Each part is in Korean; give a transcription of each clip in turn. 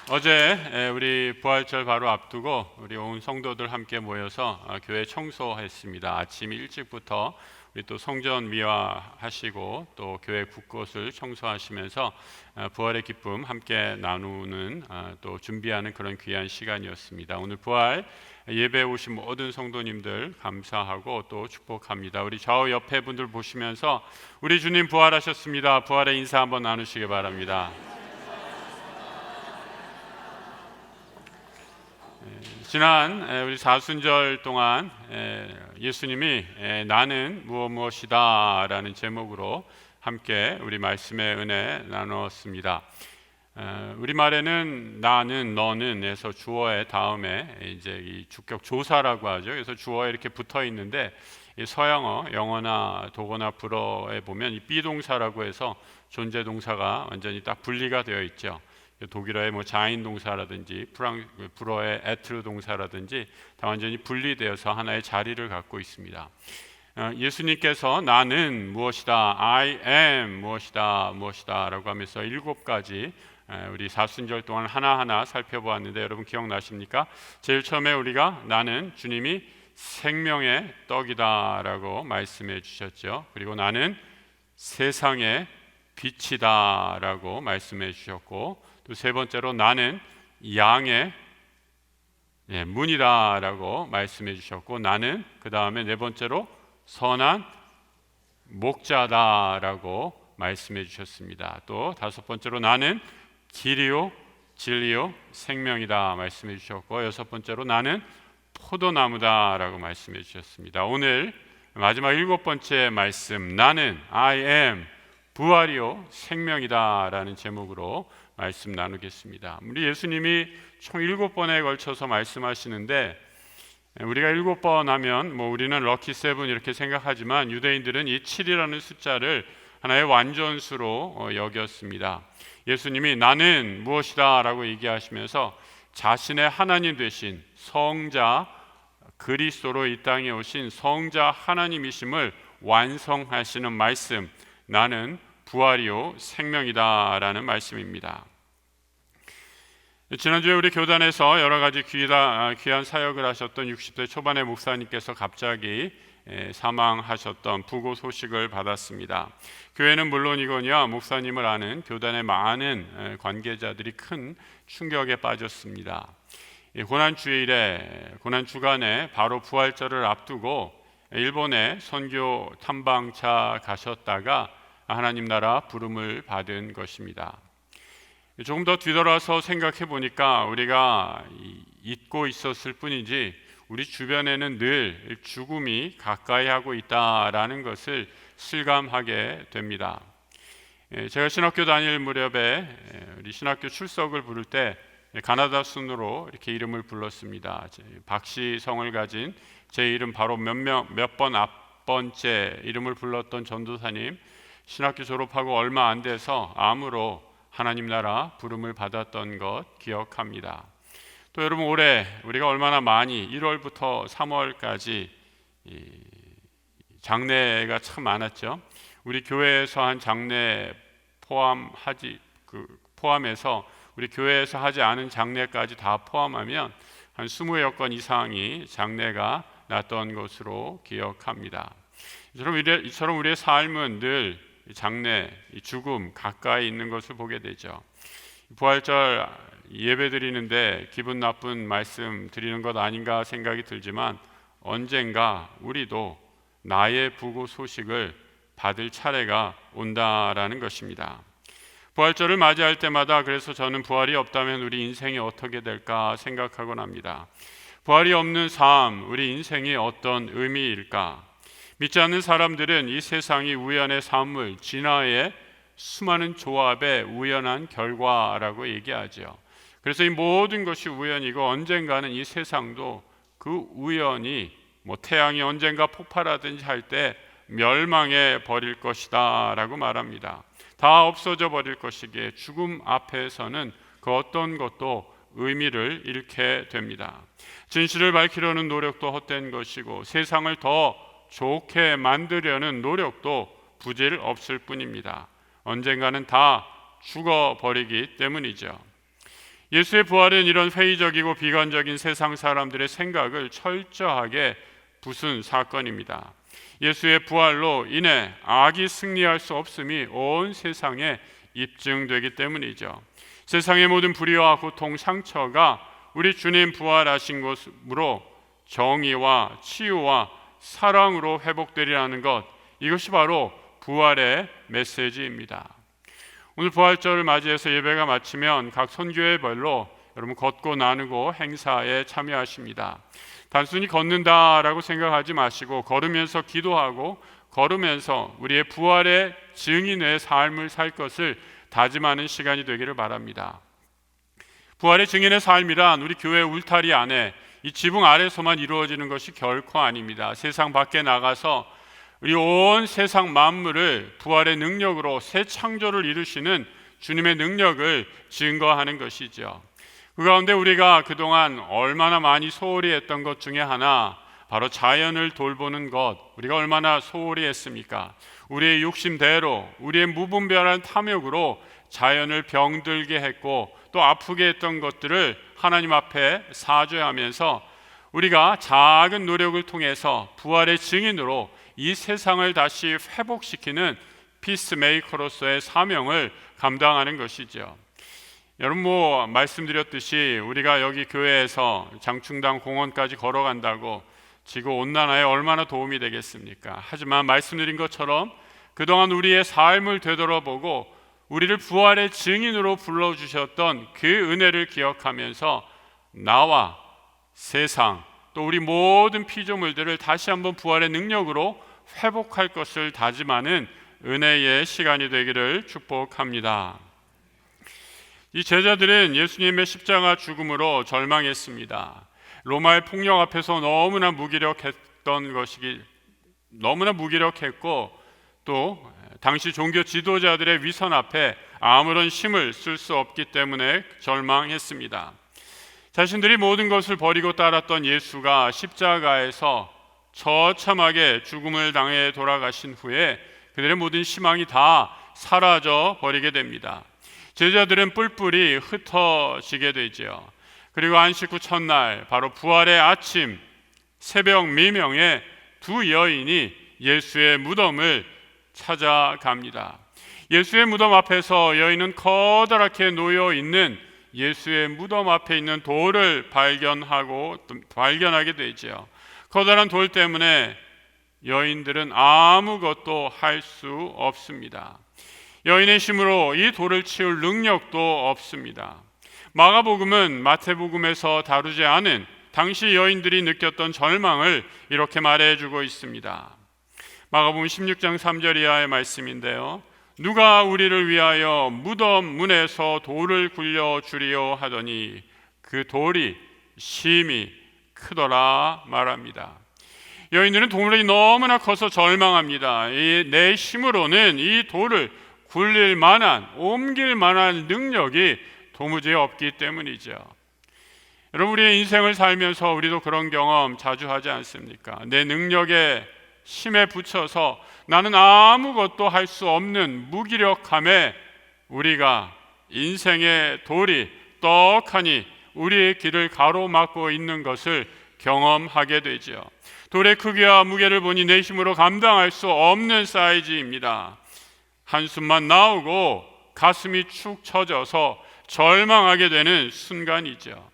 어제 우리 부활절 바로 앞두고 우리 온 성도들 함께 모여서 교회 청소했습니다. 아침 일찍부터 우리 또 성전 미화하시고 또 교회 곳곳을 청소하시면서 부활의 기쁨 함께 나누는 또 준비하는 그런 귀한 시간이었습니다. 오늘 부활 예배에 오신 모든 성도님들 감사하고 또 축복합니다. 우리 좌우 옆에 분들 보시면서 우리 주님 부활하셨습니다. 부활의 인사 한번 나누시기 바랍니다. 지난 우리 사순절 동안 예수님이 나는 무엇이다 라는 제목으로 함께 우리 말씀의 은혜 나누었습니다. 우리말에는 나는 너는 에서 주어의 다음에 이제 이 주격 조사라고 하죠. 그래서 주어에 이렇게 붙어 있는데 이 서양어 영어나 독어나 불어에 보면 이 비동사라고 해서 존재 동사가 완전히 딱 분리가 되어 있죠. 독일어의 자인 동사라든지 불어의 에트르 동사라든지 다 완전히 분리되어서 하나의 자리를 갖고 있습니다. 예수님께서 나는 무엇이다, I am 무엇이다 라고 하면서 7가지 우리 사순절 동안 하나하나 살펴보았는데 여러분 기억나십니까? 제일 처음에 우리가 나는 주님이 생명의 떡이다 라고 말씀해 주셨죠. 그리고 나는 세상의 빛이다 라고 말씀해 주셨고, 또 세 번째로 나는 양의 문이다 라고 말씀해 주셨고, 나는 그 다음에 네 번째로 선한 목자다 라고 말씀해 주셨습니다. 또 다섯 번째로 나는 길이요 진리요 생명이다 말씀해 주셨고, 여섯 번째로 나는 포도나무다 라고 말씀해 주셨습니다. 오늘 마지막 7번째 말씀, 나는 I am 부활이요 생명이다 라는 제목으로 말씀 나누겠습니다. 우리 예수님이 총 7번에 걸쳐서 말씀하시는데, 우리가 7번 하면 우리는 럭키 세븐 이렇게 생각하지만 유대인들은 이 7이라는 숫자를 하나의 완전수로 여겼습니다. 예수님이 나는 무엇이다 라고 얘기하시면서 자신의 하나님 되신 성자 그리스도로 이 땅에 오신 성자 하나님이심을 완성하시는 말씀, 나는 부활이요 생명이다 라는 말씀입니다. 지난주에 우리 교단에서 여러 가지 귀한 사역을 하셨던 60대 초반의 목사님께서 갑자기 사망하셨던 부고 소식을 받았습니다. 교회는 물론이거니와 목사님을 아는 교단의 많은 관계자들이 큰 충격에 빠졌습니다. 고난 주간에 바로 부활절을 앞두고 일본에 선교 탐방차 가셨다가 하나님 나라 부름을 받은 것입니다. 조금 더 뒤돌아서 생각해 보니까 우리가 잊고 있었을 뿐이지 우리 주변에는 늘 죽음이 가까이 하고 있다라는 것을 실감하게 됩니다. 제가 신학교 다닐 무렵에 우리 신학교 출석을 부를 때 가나다 순으로 이렇게 이름을 불렀습니다. 박씨성을 가진 제 이름 바로 몇 번 앞번째 이름을 불렀던 전도사님, 신학교 졸업하고 얼마 안 돼서 암으로 하나님 나라 부름을 받았던 것 기억합니다. 또 여러분, 올해 우리가 얼마나 많이 1월부터 3월까지 장례가 참 많았죠. 우리 교회에서 한 장례 포함해서 우리 교회에서 하지 않은 장례까지 다 포함하면 한 20여 건 이상이 장례가 났던 것으로 기억합니다. 이처럼 우리의 삶은 늘 장래, 죽음 가까이 있는 것을 보게 되죠. 부활절 예배 드리는데 기분 나쁜 말씀 드리는 것 아닌가 생각이 들지만 언젠가 우리도 나의 부고 소식을 받을 차례가 온다라는 것입니다. 부활절을 맞이할 때마다 그래서 저는 부활이 없다면 우리 인생이 어떻게 될까 생각하곤 합니다. 부활이 없는 삶, 우리 인생이 어떤 의미일까? 믿지 않는 사람들은 이 세상이 우연의 산물, 진화의 수많은 조합의 우연한 결과라고 얘기하죠. 그래서 이 모든 것이 우연이고 언젠가는 이 세상도 그 우연이 태양이 언젠가 폭발하든지 할 때 멸망해 버릴 것이다 라고 말합니다. 다 없어져 버릴 것이기에 죽음 앞에서는 그 어떤 것도 의미를 잃게 됩니다. 진실을 밝히려는 노력도 헛된 것이고 세상을 더 좋게 만들려는 노력도 부질 없을 뿐입니다. 언젠가는 다 죽어버리기 때문이죠. 예수의 부활은 이런 회의적이고 비관적인 세상 사람들의 생각을 철저하게 부순 사건입니다. 예수의 부활로 인해 악이 승리할 수 없음이 온 세상에 입증되기 때문이죠. 세상의 모든 불의와 고통, 상처가 우리 주님 부활하신 것으로 정의와 치유와 사랑으로 회복되리라는 것, 이것이 바로 부활의 메시지입니다. 오늘 부활절을 맞이해서 예배가 마치면 각 선교회별로 여러분 걷고 나누고 행사에 참여하십니다. 단순히 걷는다라고 생각하지 마시고 걸으면서 기도하고 걸으면서 우리의 부활의 증인의 삶을 살 것을 다짐하는 시간이 되기를 바랍니다. 부활의 증인의 삶이란 우리 교회 울타리 안에 이 지붕 아래서만 이루어지는 것이 결코 아닙니다. 세상 밖에 나가서 우리 온 세상 만물을 부활의 능력으로 새 창조를 이루시는 주님의 능력을 증거하는 것이죠. 그 가운데 우리가 그동안 얼마나 많이 소홀히 했던 것 중에 하나, 바로 자연을 돌보는 것, 우리가 얼마나 소홀히 했습니까? 우리의 욕심대로, 우리의 무분별한 탐욕으로 자연을 병들게 했고 또 아프게 했던 것들을 하나님 앞에 사죄하면서 우리가 작은 노력을 통해서 부활의 증인으로 이 세상을 다시 회복시키는 피스메이커로서의 사명을 감당하는 것이죠. 여러분, 말씀드렸듯이 우리가 여기 교회에서 장충당 공원까지 걸어간다고 지구 온난화에 얼마나 도움이 되겠습니까? 하지만 말씀드린 것처럼 그동안 우리의 삶을 되돌아보고 우리를 부활의 증인으로 불러주셨던 그 은혜를 기억하면서 나와 세상 또 우리 모든 피조물들을 다시 한번 부활의 능력으로 회복할 것을 다짐하는 은혜의 시간이 되기를 축복합니다. 이 제자들은 예수님의 십자가 죽음으로 절망했습니다. 로마의 폭력 앞에서 너무나 무기력했고 또 당시 종교 지도자들의 위선 앞에 아무런 힘을 쓸 수 없기 때문에 절망했습니다. 자신들이 모든 것을 버리고 따랐던 예수가 십자가에서 처참하게 죽음을 당해 돌아가신 후에 그들의 모든 희망이 다 사라져 버리게 됩니다. 제자들은 뿔뿔이 흩어지게 되죠. 그리고 안식 후 첫날, 바로 부활의 아침 새벽 미명에 두 여인이 예수의 무덤을 찾아갑니다. 예수의 무덤 앞에서 여인은 커다랗게 놓여 있는 예수의 무덤 앞에 있는 돌을 발견하게 되죠. 커다란 돌 때문에 여인들은 아무것도 할 수 없습니다. 여인의 힘으로 이 돌을 치울 능력도 없습니다. 마가복음은 마태복음에서 다루지 않은 당시 여인들이 느꼈던 절망을 이렇게 말해주고 있습니다. 마가복음 16장 3절 이하의 말씀인데요, 누가 우리를 위하여 무덤 문에서 돌을 굴려 주리요 하더니 그 돌이 심히 크더라 말합니다. 여인들은 돌이 너무나 커서 절망합니다. 내 힘으로는 이 돌을 굴릴 만한, 옮길 만한 능력이 도무지 없기 때문이죠. 여러분, 우리의 인생을 살면서 우리도 그런 경험 자주 하지 않습니까? 내 능력에 힘에 붙여서 나는 아무것도 할 수 없는 무기력함에 우리가 인생의 돌이 떡하니 우리의 길을 가로막고 있는 것을 경험하게 되죠. 돌의 크기와 무게를 보니 내 힘으로 감당할 수 없는 사이즈입니다. 한숨만 나오고 가슴이 축 처져서 절망하게 되는 순간이죠.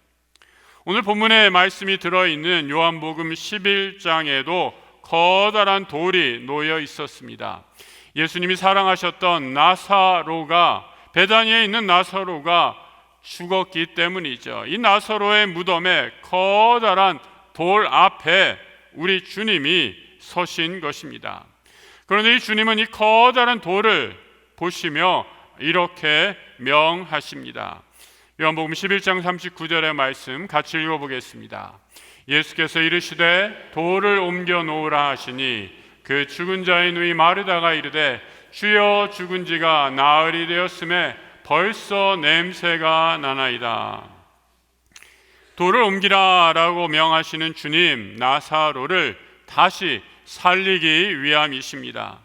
오늘 본문에 말씀이 들어있는 요한복음 11장에도 커다란 돌이 놓여 있었습니다. 예수님이 사랑하셨던 나사로가, 베다니에 있는 나사로가 죽었기 때문이죠. 이 나사로의 무덤에 커다란 돌 앞에 우리 주님이 서신 것입니다. 그런데 이 주님은 이 커다란 돌을 보시며 이렇게 명하십니다. 요한복음 11장 39절의 말씀 같이 읽어보겠습니다. 예수께서 이르시되 돌을 옮겨 놓으라 하시니 그 죽은 자의 누이 마르다가 이르되 주여 죽은 지가 나흘이 되었음에 벌써 냄새가 나나이다. 돌을 옮기라 라고 명하시는 주님, 나사로를 다시 살리기 위함이십니다.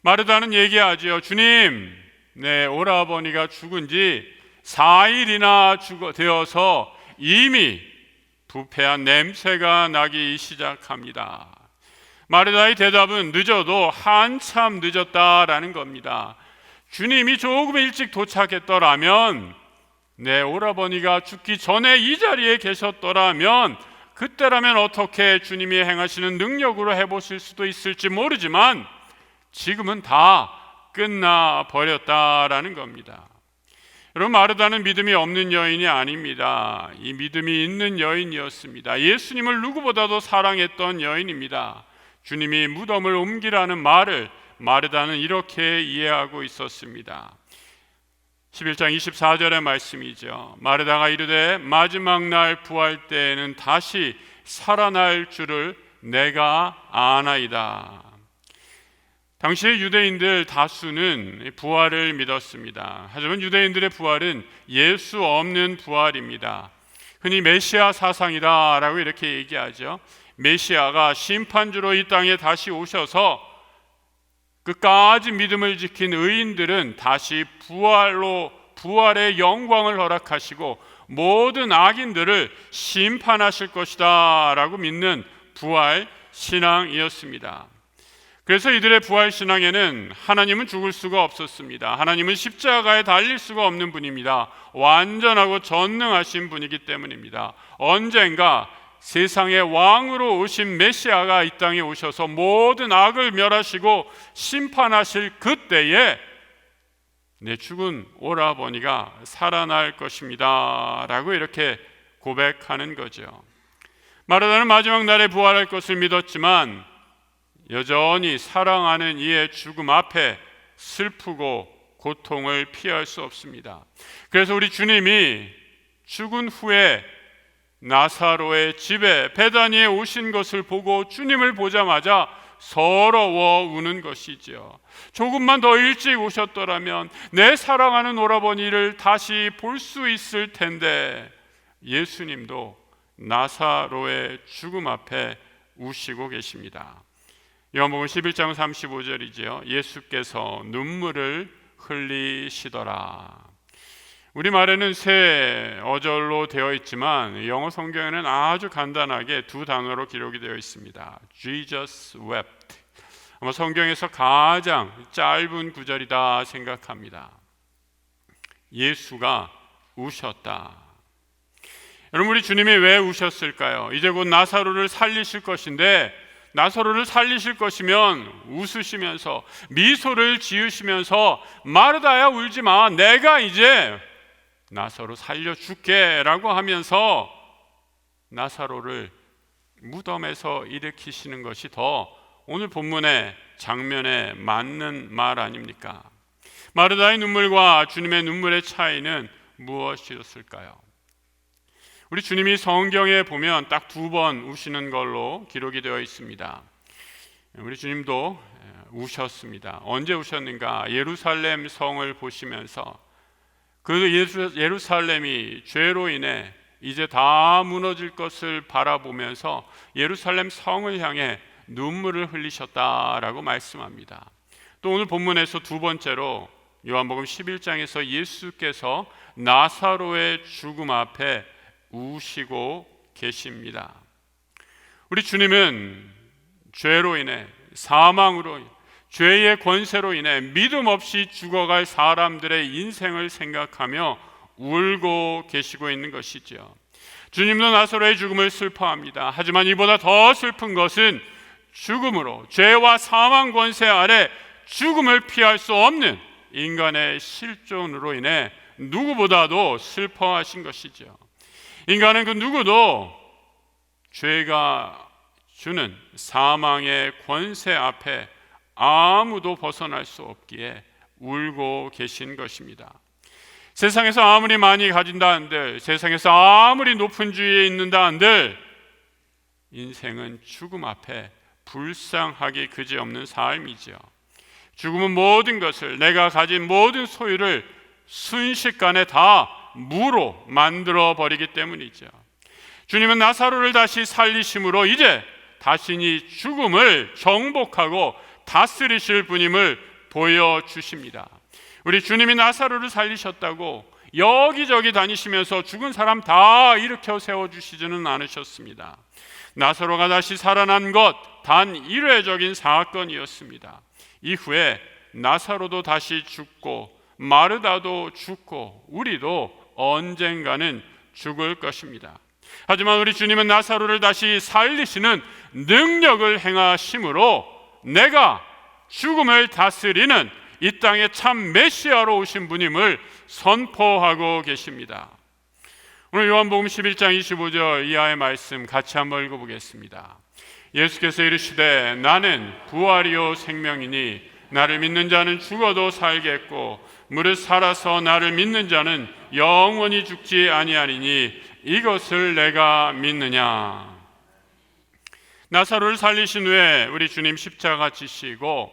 마르다는 얘기하지요. 주님, 내 오라버니가 죽은 지 4일이나 되어서 이미 부패한 냄새가 나기 시작합니다. 마르다의 대답은 늦어도 한참 늦었다라는 겁니다. 주님이 조금 일찍 도착했더라면, 내 오라버니가 죽기 전에 이 자리에 계셨더라면, 그때라면 어떻게 주님이 행하시는 능력으로 해보실 수도 있을지 모르지만 지금은 다 끝나 버렸다라는 겁니다. 여러분, 마르다는 믿음이 없는 여인이 아닙니다. 이 믿음이 있는 여인이었습니다. 예수님을 누구보다도 사랑했던 여인입니다. 주님이 무덤을 옮기라는 말을 마르다는 이렇게 이해하고 있었습니다. 11장 24절의 말씀이죠. 마르다가 이르되 마지막 날 부활 때에는 다시 살아날 줄을 내가 아나이다. 당시의 유대인들 다수는 부활을 믿었습니다. 하지만 유대인들의 부활은 예수 없는 부활입니다. 흔히 메시아 사상이다라고 이렇게 얘기하죠. 메시아가 심판주로 이 땅에 다시 오셔서 끝까지 믿음을 지킨 의인들은 다시 부활의 영광을 허락하시고 모든 악인들을 심판하실 것이다 라고 믿는 부활 신앙이었습니다. 그래서 이들의 부활 신앙에는 하나님은 죽을 수가 없었습니다. 하나님은 십자가에 달릴 수가 없는 분입니다. 완전하고 전능하신 분이기 때문입니다. 언젠가 세상의 왕으로 오신 메시아가 이 땅에 오셔서 모든 악을 멸하시고 심판하실 그때에 내 죽은 오라버니가 살아날 것입니다 라고 이렇게 고백하는 거죠. 마르다는 마지막 날에 부활할 것을 믿었지만 여전히 사랑하는 이의 죽음 앞에 슬프고 고통을 피할 수 없습니다. 그래서 우리 주님이 죽은 후에 나사로의 집에 베다니에 오신 것을 보고 주님을 보자마자 서러워 우는 것이지요. 조금만 더 일찍 오셨더라면 내 사랑하는 오라버니를 다시 볼 수 있을 텐데, 예수님도 나사로의 죽음 앞에 우시고 계십니다. 요한복음 11장 35절이지요. 예수께서 눈물을 흘리시더라. 우리말에는 세 어절로 되어 있지만 영어 성경에는 아주 간단하게 두 단어로 기록이 되어 있습니다. Jesus wept. 아마 성경에서 가장 짧은 구절이다 생각합니다. 예수가 우셨다. 여러분, 우리 주님이 왜 우셨을까요? 이제 곧 나사로를 살리실 것인데, 나사로를 살리실 것이면 웃으시면서 미소를 지으시면서 마르다야 울지 마, 내가 이제 나사로 살려줄게 라고 하면서 나사로를 무덤에서 일으키시는 것이 더 오늘 본문의 장면에 맞는 말 아닙니까? 마르다의 눈물과 주님의 눈물의 차이는 무엇이었을까요? 우리 주님이 성경에 보면 딱 2번 우시는 걸로 기록이 되어 있습니다. 우리 주님도 우셨습니다. 언제 우셨는가? 예루살렘 성을 보시면서 그 예루살렘이 죄로 인해 이제 다 무너질 것을 바라보면서 예루살렘 성을 향해 눈물을 흘리셨다라고 말씀합니다. 또 오늘 본문에서 두 번째로 요한복음 11장에서 예수께서 나사로의 죽음 앞에 우시고 계십니다. 우리 주님은 죄로 인해, 사망으로 인해, 죄의 권세로 인해 믿음 없이 죽어갈 사람들의 인생을 생각하며 울고 계시고 있는 것이죠. 주님도 나사로의 죽음을 슬퍼합니다. 하지만 이보다 더 슬픈 것은 죽음으로, 죄와 사망 권세 아래 죽음을 피할 수 없는 인간의 실존으로 인해 누구보다도 슬퍼하신 것이죠. 인간은 그 누구도 죄가 주는 사망의 권세 앞에 아무도 벗어날 수 없기에 울고 계신 것입니다. 세상에서 아무리 많이 가진다 한들, 세상에서 아무리 높은 주위에 있는다 한들 인생은 죽음 앞에 불쌍하기 그지없는 삶이죠. 죽음은 모든 것을, 내가 가진 모든 소유를 순식간에 다 무로 만들어 버리기 때문이죠. 주님은 나사로를 다시 살리심으로 이제 자신이 죽음을 정복하고 다스리실 분임을 보여주십니다. 우리 주님이 나사로를 살리셨다고 여기저기 다니시면서 죽은 사람 다 일으켜 세워주시지는 않으셨습니다. 나사로가 다시 살아난 것 단 일회적인 사건이었습니다. 이후에 나사로도 다시 죽고 마르다도 죽고 우리도 언젠가는 죽을 것입니다. 하지만 우리 주님은 나사로를 다시 살리시는 능력을 행하심으로 내가 죽음을 다스리는 이 땅에 참 메시아로 오신 분임을 선포하고 계십니다. 오늘 요한복음 11장 25절 이하의 말씀 같이 한번 읽어보겠습니다. 예수께서 이르시되 나는 부활이요 생명이니 나를 믿는 자는 죽어도 살겠고 무릇 살아서 나를 믿는 자는 영원히 죽지 아니하리니 이것을 내가 믿느냐. 나사로를 살리신 후에 우리 주님 십자가 지시고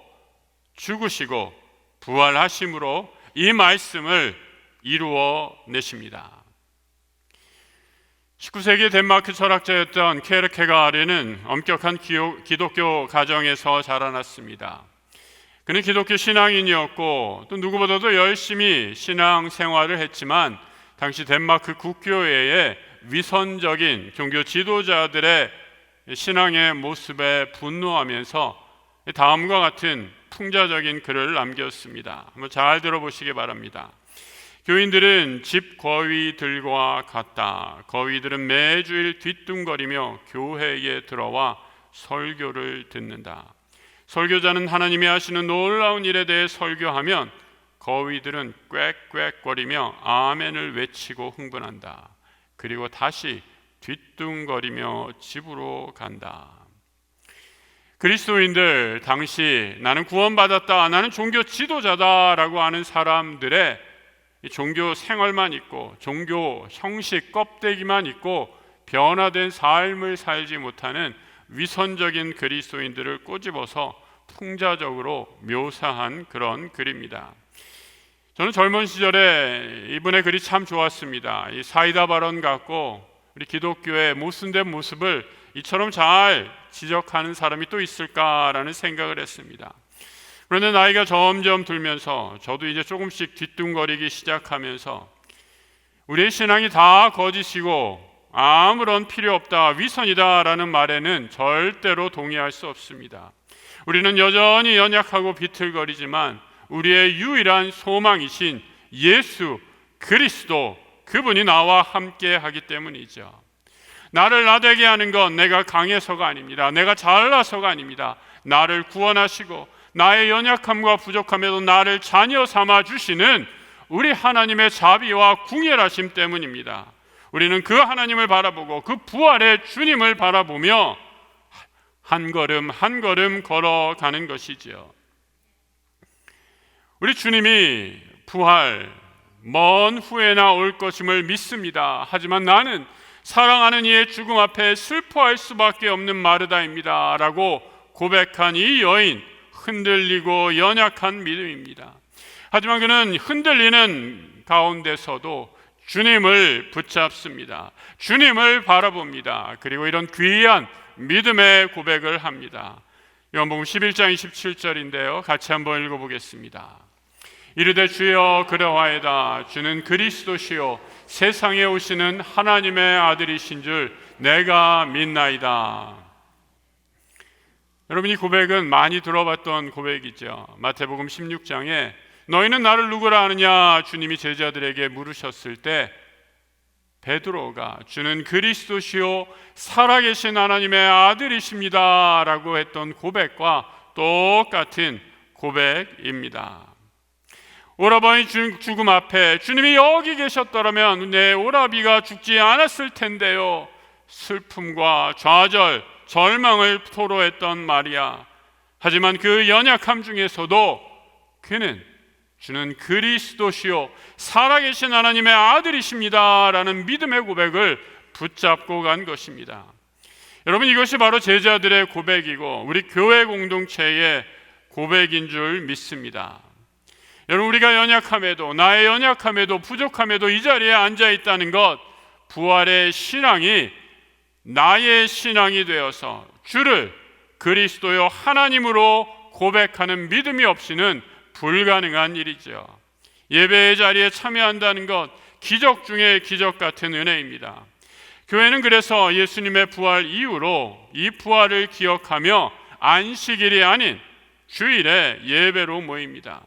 죽으시고 부활하심으로 이 말씀을 이루어 내십니다. 19세기 덴마크 철학자였던 케르케가르는 엄격한 기독교 가정에서 자라났습니다. 그는 기독교 신앙인이었고 또 누구보다도 열심히 신앙 생활을 했지만 당시 덴마크 국교회의 위선적인 종교 지도자들의 신앙의 모습에 분노하면서 다음과 같은 풍자적인 글을 남겼습니다. 한번 잘 들어보시기 바랍니다. 교인들은 집 거위들과 같다. 거위들은 매주일 뒤뚱거리며 교회에 들어와 설교를 듣는다. 설교자는 하나님이 하시는 놀라운 일에 대해 설교하면 거위들은 꽥꽥거리며 아멘을 외치고 흥분한다. 그리고 다시 뒤뚱거리며 집으로 간다. 그리스도인들 당시 나는 구원받았다, 나는 종교 지도자다라고 하는 사람들의 종교 생활만 있고 종교 형식 껍데기만 있고 변화된 삶을 살지 못하는 위선적인 그리스도인들을 꼬집어서 풍자적으로 묘사한 그런 글입니다. 저는 젊은 시절에 이분의 글이 참 좋았습니다. 이 사이다 발언 같고 우리 기독교의 모순된 모습을 이처럼 잘 지적하는 사람이 또 있을까라는 생각을 했습니다. 그런데 나이가 점점 들면서 저도 이제 조금씩 뒤뚱거리기 시작하면서 우리의 신앙이 다 거짓이고 아무런 필요 없다, 위선이다라는 말에는 절대로 동의할 수 없습니다. 우리는 여전히 연약하고 비틀거리지만 우리의 유일한 소망이신 예수 그리스도, 그분이 나와 함께 하기 때문이죠. 나를 나되게 하는 건 내가 강해서가 아닙니다. 내가 잘나서가 아닙니다. 나를 구원하시고 나의 연약함과 부족함에도 나를 자녀 삼아 주시는 우리 하나님의 자비와 궁휼하심 때문입니다. 우리는 그 하나님을 바라보고 그 부활의 주님을 바라보며 한 걸음 한 걸음 걸어가는 것이지요. 우리 주님이 부활 먼 후에나 올 것임을 믿습니다. 하지만 나는 사랑하는 이의 죽음 앞에 슬퍼할 수밖에 없는 마르다입니다 라고 고백한 이 여인, 흔들리고 연약한 믿음입니다. 하지만 그는 흔들리는 가운데서도 주님을 붙잡습니다. 주님을 바라봅니다. 그리고 이런 귀한 믿음의 고백을 합니다. 요한복음 11장 27절인데요. 같이 한번 읽어보겠습니다. 이르되 주여 그러하이다. 주는 그리스도시요 세상에 오시는 하나님의 아들이신 줄 내가 믿나이다. 여러분, 이 고백은 많이 들어봤던 고백이죠. 마태복음 16장에 너희는 나를 누구라 하느냐 주님이 제자들에게 물으셨을 때 베드로가 주는 그리스도시요 살아계신 하나님의 아들이십니다 라고 했던 고백과 똑같은 고백입니다. 오라버니 죽음 앞에 주님이 여기 계셨더라면 내 오라비가 죽지 않았을 텐데요, 슬픔과 좌절, 절망을 토로했던 마리아. 하지만 그 연약함 중에서도 그는 주는 그리스도시요 살아계신 하나님의 아들이십니다 라는 믿음의 고백을 붙잡고 간 것입니다. 여러분, 이것이 바로 제자들의 고백이고 우리 교회 공동체의 고백인 줄 믿습니다. 여러분, 우리가 연약함에도, 나의 연약함에도, 부족함에도 이 자리에 앉아 있다는 것, 부활의 신앙이 나의 신앙이 되어서 주를 그리스도요 하나님으로 고백하는 믿음이 없이는 불가능한 일이죠. 예배의 자리에 참여한다는 것, 기적 중에 기적 같은 은혜입니다. 교회는 그래서 예수님의 부활 이후로 이 부활을 기억하며 안식일이 아닌 주일에 예배로 모입니다.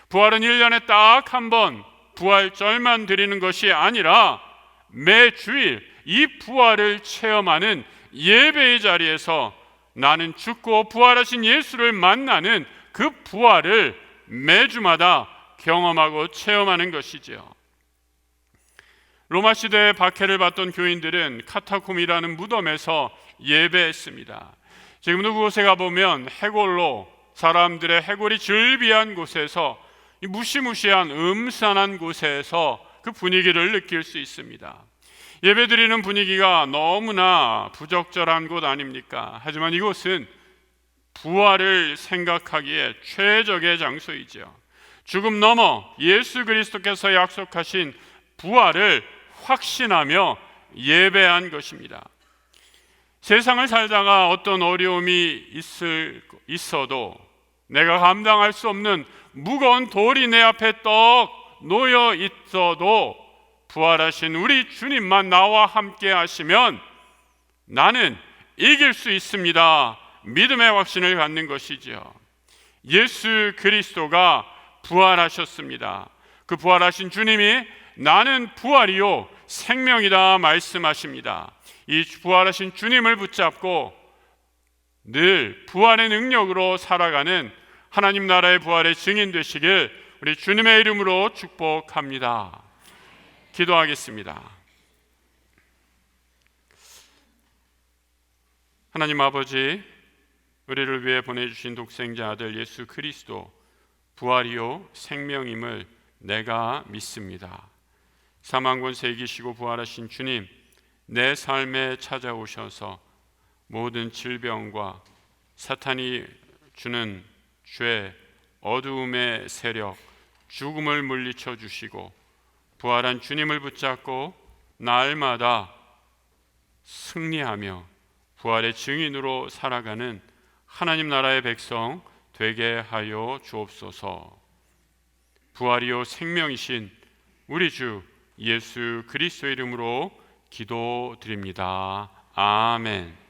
부활은 1년에 딱 한 번 부활절만 드리는 것이 아니라 매 주일 이 부활을 체험하는 예배의 자리에서 나는 죽고 부활하신 예수를 만나는 그 부활을 매주마다 경험하고 체험하는 것이지요. 로마 시대에 박해를 받던 교인들은 카타콤이라는 무덤에서 예배했습니다. 지금도 그곳에 가보면 해골로 사람들의 해골이 즐비한 곳에서, 이 무시무시한 음산한 곳에서 그 분위기를 느낄 수 있습니다. 예배드리는 분위기가 너무나 부적절한 곳 아닙니까? 하지만 이곳은 부활을 생각하기에 최적의 장소이죠. 죽음 넘어 예수 그리스도께서 약속하신 부활을 확신하며 예배한 것입니다. 세상을 살다가 어떤 어려움이 있어도 내가 감당할 수 없는 무거운 돌이 내 앞에 떡 놓여 있어도 부활하신 우리 주님만 나와 함께 하시면 나는 이길 수 있습니다. 믿음의 확신을 갖는 것이지요. 예수 그리스도가 부활하셨습니다. 그 부활하신 주님이 나는 부활이요 생명이다 말씀하십니다. 이 부활하신 주님을 붙잡고 늘 부활의 능력으로 살아가는 하나님 나라의 부활의 증인 되시길 우리 주님의 이름으로 축복합니다. 기도하겠습니다. 하나님 아버지, 우리를 위해 보내주신 독생자 아들 예수 그리스도 부활이요 생명임을 내가 믿습니다. 사망 권세 이기시고 부활하신 주님, 내 삶에 찾아오셔서 모든 질병과 사탄이 주는 죄, 어두움의 세력, 죽음을 물리쳐 주시고 부활한 주님을 붙잡고 날마다 승리하며 부활의 증인으로 살아가는 하나님 나라의 백성 되게 하여 주옵소서. 부활이요 생명이신 우리 주 예수 그리스도 이름으로 기도드립니다. 아멘.